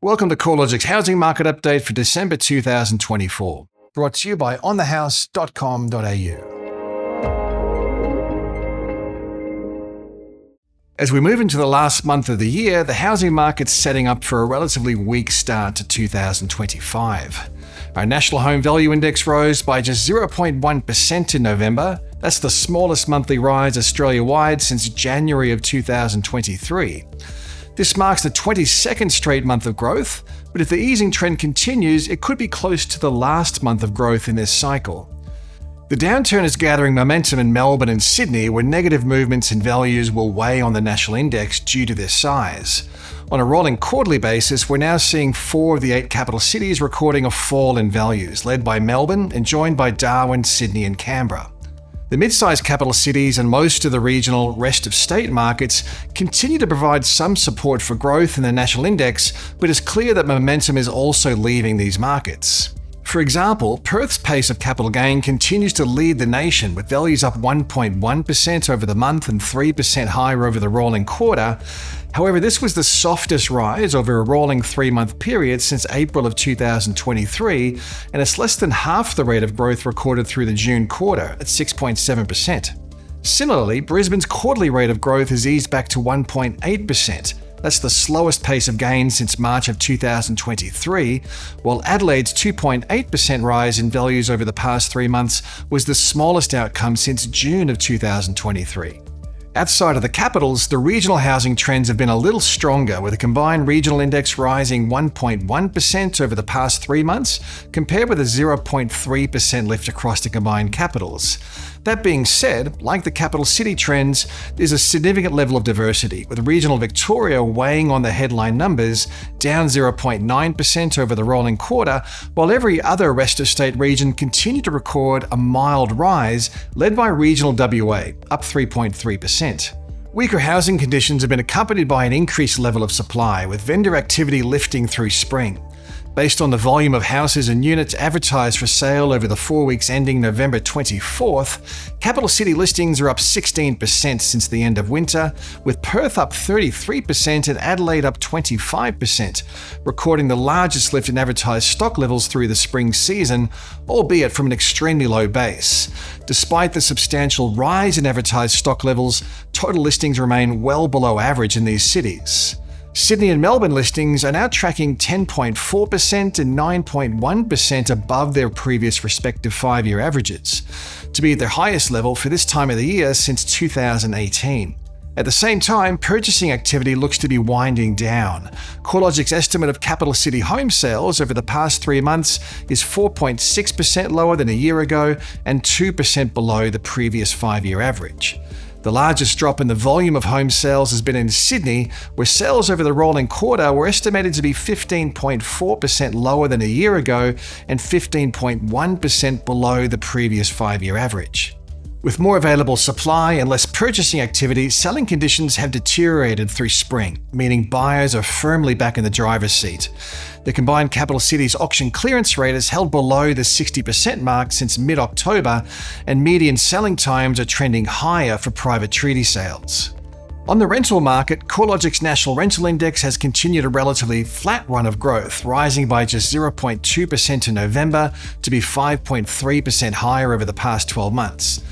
Welcome to CoreLogic's housing market update for December 2024, brought to you by onthehouse.com.au. As we move into the last month of the year, the housing market's setting up for a relatively weak start to 2025. Our National Home Value Index rose by just 0.1% in November. That's the smallest monthly rise Australia-wide since January of 2023. This marks the 22nd straight month of growth, but if the easing trend continues, it could be close to the last month of growth in this cycle. The downturn is gathering momentum in Melbourne and Sydney, where negative movements in values will weigh on the national index due to their size. On a rolling quarterly basis, we're now seeing 4 of the 8 capital cities recording a fall in values, led by Melbourne and joined by Darwin, Sydney and Canberra. The mid-sized capital cities and most of the regional rest of state markets continue to provide some support for growth in the national index, but it's clear that momentum is also leaving these markets. For example, Perth's pace of capital gain continues to lead the nation, with values up 1.1% over the month and 3% higher over the rolling quarter. However, this was the softest rise over a rolling 3-month period since April of 2023, and it's less than half the rate of growth recorded through the June quarter at 6.7%. Similarly, Brisbane's quarterly rate of growth has eased back to 1.8%. That's the slowest pace of gain since March of 2023, while Adelaide's 2.8% rise in values over the past 3 months was the smallest outcome since June of 2023. Outside of the capitals, the regional housing trends have been a little stronger, with a combined regional index rising 1.1% over the past 3 months, compared with a 0.3% lift across the combined capitals. That being said, like the capital city trends, there's a significant level of diversity, with regional Victoria weighing on the headline numbers, down 0.9% over the rolling quarter, while every other rest of state region continued to record a mild rise, led by regional WA, up 3.3%. Weaker housing conditions have been accompanied by an increased level of supply, with vendor activity lifting through spring. Based on the volume of houses and units advertised for sale over the 4 weeks ending November 24th, capital city listings are up 16% since the end of winter, with Perth up 33% and Adelaide up 25%, recording the largest lift in advertised stock levels through the spring season, albeit from an extremely low base. Despite the substantial rise in advertised stock levels, total listings remain well below average in these cities. Sydney and Melbourne listings are now tracking 10.4% and 9.1% above their previous respective 5-year averages, to be at their highest level for this time of the year since 2018. At the same time, purchasing activity looks to be winding down. CoreLogic's estimate of capital city home sales over the past 3 months is 4.6% lower than a year ago and 2% below the previous 5-year average. The largest drop in the volume of home sales has been in Sydney, where sales over the rolling quarter were estimated to be 15.4% lower than a year ago and 15.1% below the previous 5-year average. With more available supply and less purchasing activity, selling conditions have deteriorated through spring, meaning buyers are firmly back in the driver's seat. The combined capital cities auction clearance rate has held below the 60% mark since mid-October, and median selling times are trending higher for private treaty sales. On the rental market, CoreLogic's National Rental Index has continued a relatively flat run of growth, rising by just 0.2% in November to be 5.3% higher over the past 12 months.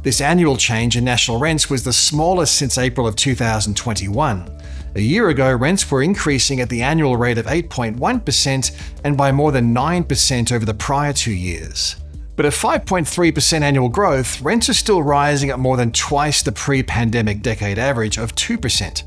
This annual change in national rents was the smallest since April of 2021. A year ago, rents were increasing at the annual rate of 8.1% and by more than 9% over the prior 2 years. But at 5.3% annual growth, rents are still rising at more than twice the pre-pandemic decade average of 2%.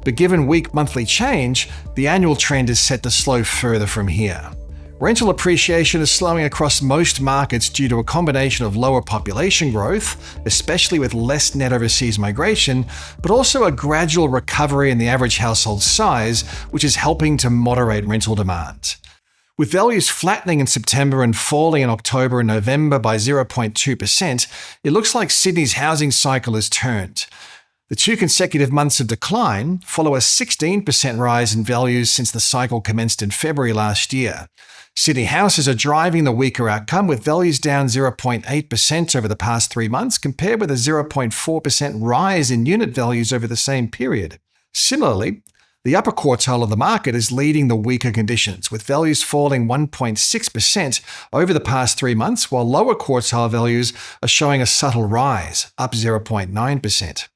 But given weak monthly change, the annual trend is set to slow further from here. Rental appreciation is slowing across most markets due to a combination of lower population growth, especially with less net overseas migration, but also a gradual recovery in the average household size, which is helping to moderate rental demand. With values flattening in September and falling in October and November by 0.2%, it looks like Sydney's housing cycle has turned. The 2 consecutive months of decline follow a 16% rise in values since the cycle commenced in February last year. Sydney houses are driving the weaker outcome, with values down 0.8% over the past 3 months, compared with a 0.4% rise in unit values over the same period. Similarly, The upper quartile of the market is leading the weaker conditions, with values falling 1.6% over the past 3 months, while lower quartile values are showing a subtle rise, up 0.9%.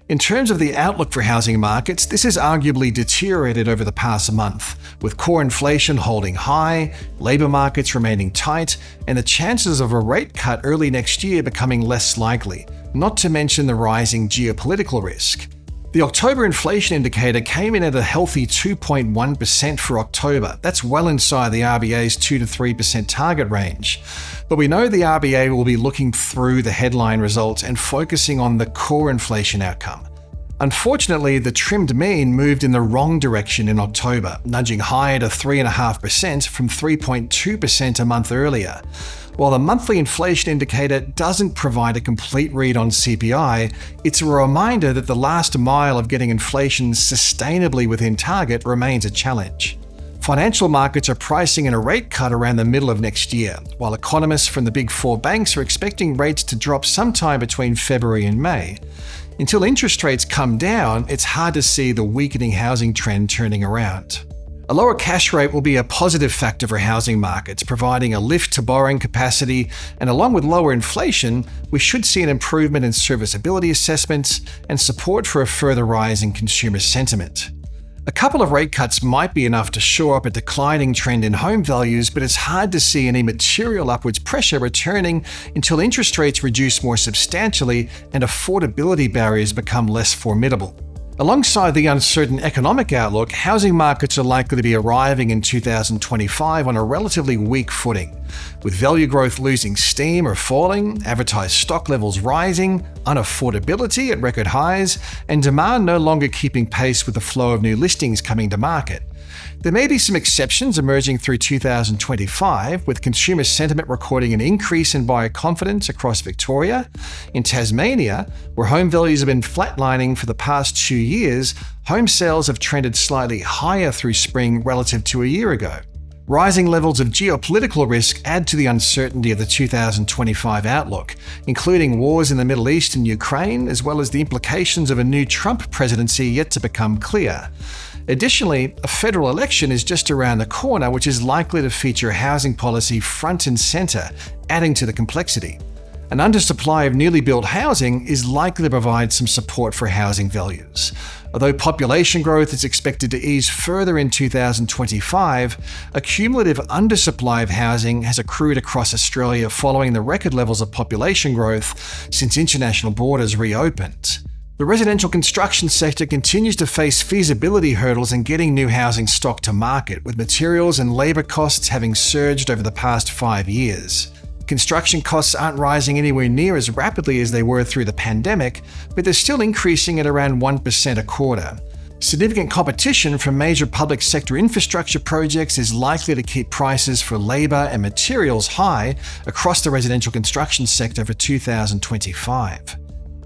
In terms of the outlook for housing markets, this has arguably deteriorated over the past month, with core inflation holding high, labour markets remaining tight, and the chances of a rate cut early next year becoming less likely, not to mention the rising geopolitical risk. The October inflation indicator came in at a healthy 2.1% for October. That's well inside the RBA's 2 to 3% target range. But we know the RBA will be looking through the headline results and focusing on the core inflation outcome. Unfortunately, the trimmed mean moved in the wrong direction in October, nudging higher to 3.5% from 3.2% a month earlier. While the monthly inflation indicator doesn't provide a complete read on CPI, it's a reminder that the last mile of getting inflation sustainably within target remains a challenge. Financial markets are pricing in a rate cut around the middle of next year, while economists from the Big Four banks are expecting rates to drop sometime between February and May. Until interest rates come down, it's hard to see the weakening housing trend turning around. A lower cash rate will be a positive factor for housing markets, providing a lift to borrowing capacity, and along with lower inflation, we should see an improvement in serviceability assessments and support for a further rise in consumer sentiment. A couple of rate cuts might be enough to shore up a declining trend in home values, but it's hard to see any material upwards pressure returning until interest rates reduce more substantially and affordability barriers become less formidable. Alongside the uncertain economic outlook, housing markets are likely to be arriving in 2025 on a relatively weak footing, with value growth losing steam or falling, advertised stock levels rising, unaffordability at record highs, and demand no longer keeping pace with the flow of new listings coming to market. There may be some exceptions emerging through 2025, with consumer sentiment recording an increase in buyer confidence across Victoria. In Tasmania, where home values have been flatlining for the past 2 years, home sales have trended slightly higher through spring relative to a year ago. Rising levels of geopolitical risk add to the uncertainty of the 2025 outlook, including wars in the Middle East and Ukraine, as well as the implications of a new Trump presidency yet to become clear. Additionally, a federal election is just around the corner, which is likely to feature housing policy front and center, adding to the complexity. An undersupply of newly built housing is likely to provide some support for housing values. Although population growth is expected to ease further in 2025, a cumulative undersupply of housing has accrued across Australia following the record levels of population growth since international borders reopened. The residential construction sector continues to face feasibility hurdles in getting new housing stock to market, with materials and labour costs having surged over the past 5 years. Construction costs aren't rising anywhere near as rapidly as they were through the pandemic, but they're still increasing at around 1% a quarter. Significant competition from major public sector infrastructure projects is likely to keep prices for labour and materials high across the residential construction sector for 2025.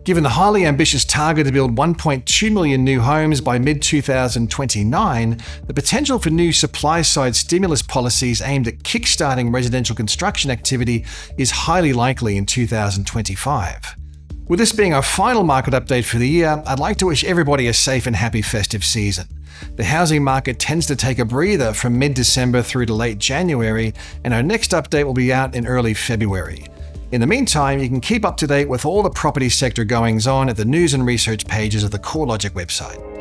Given the highly ambitious target to build 1.2 million new homes by mid-2029, the potential for new supply-side stimulus policies aimed at kickstarting residential construction activity is highly likely in 2025. With this being our final market update for the year, I'd like to wish everybody a safe and happy festive season. The housing market tends to take a breather from mid-December through to late January, and our next update will be out in early February. In the meantime, you can keep up to date with all the property sector goings-on at the news and research pages of the CoreLogic website.